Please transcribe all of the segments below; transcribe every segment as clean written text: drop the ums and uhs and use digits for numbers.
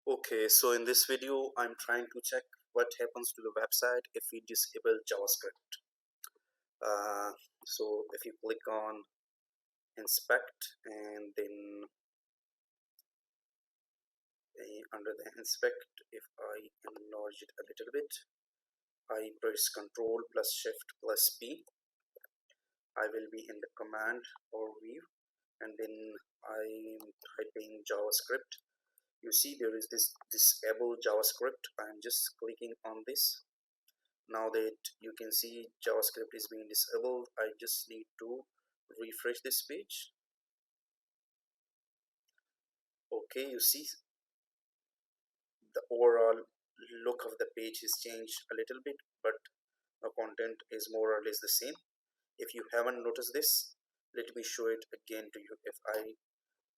Okay, so in this video, I'm trying to check what happens to the website if we disable JavaScript. So if you click on inspect and then under the inspect, if I enlarge it a little bit, I press Control plus Shift plus P, I will be in the command overview and then I'm typing JavaScript. You see there is this disable JavaScript. I'm just clicking on this. Now that you can see JavaScript is being disabled, I just need to refresh this page. Okay, you see the overall look of the page is changed a little bit, but the content is more or less the same. If you haven't noticed this, let me show it again to you. If I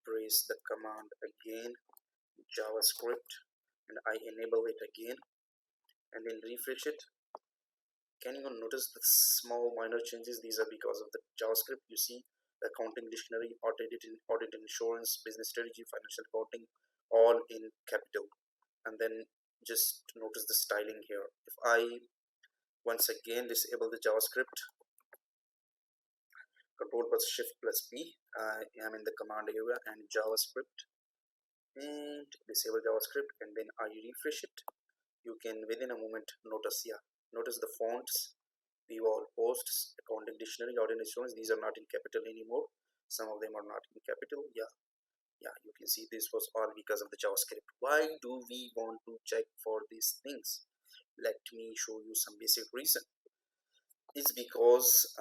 press the command again, JavaScript, and I enable it again and then refresh it, can you notice the small minor changes? These are because of the JavaScript. You see the accounting dictionary, audit insurance, business strategy, financial reporting, all in capital. And then just notice the styling here. If I once again disable the JavaScript, Control plus Shift plus P, I am in the command area and JavaScript, and disable JavaScript, and then I refresh it. You can within a moment notice, notice the fonts, view all posts, accounting dictionary, audit insurance, these are not in capital anymore. Some of them are not in capital. You can see this was all because of the JavaScript. Why do we want to check for these things? Let me show you some basic reason. It's because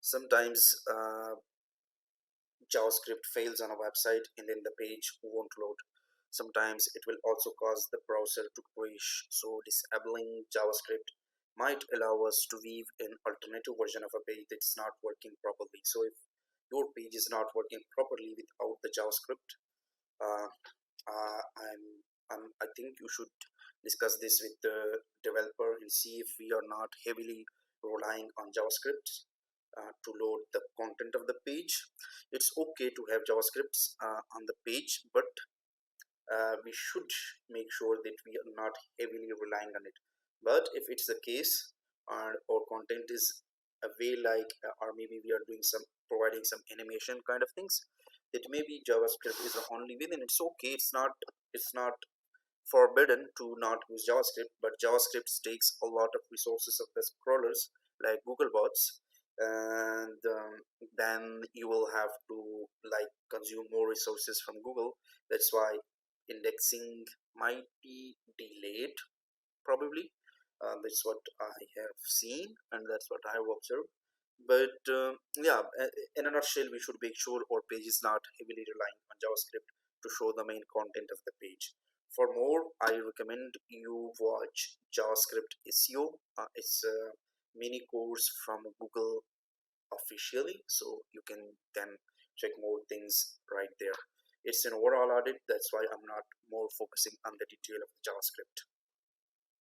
sometimes JavaScript fails on a website and then the page won't load. Sometimes it will also cause the browser to crash. So disabling JavaScript might allow us to weave an alternative version of a page that's not working properly. So if your page is not working properly without the JavaScript, uh, I think you should discuss this with the developer and see if we are not heavily relying on JavaScript to load the content of the page. It's okay to have JavaScripts on the page, but we should make sure that we are not heavily relying on it. But if it's the case, our content is a way like, or maybe we are doing some providing some animation kind of things, that maybe JavaScript is the only way, then it's okay. It's not forbidden to not use JavaScript, but JavaScript takes a lot of resources of the scrollers like Google bots, and then you will have to like consume more resources from Google. That's why indexing might be delayed probably. That's what I have seen and that's what I have observed. But in a nutshell, we should make sure our page is not heavily relying on JavaScript to show the main content of the page. For more, I recommend you watch JavaScript SEO. It's a mini course from Google officially, so you can then check more things right there. It's an overall audit, that's why I'm not more focusing on the detail of the JavaScript.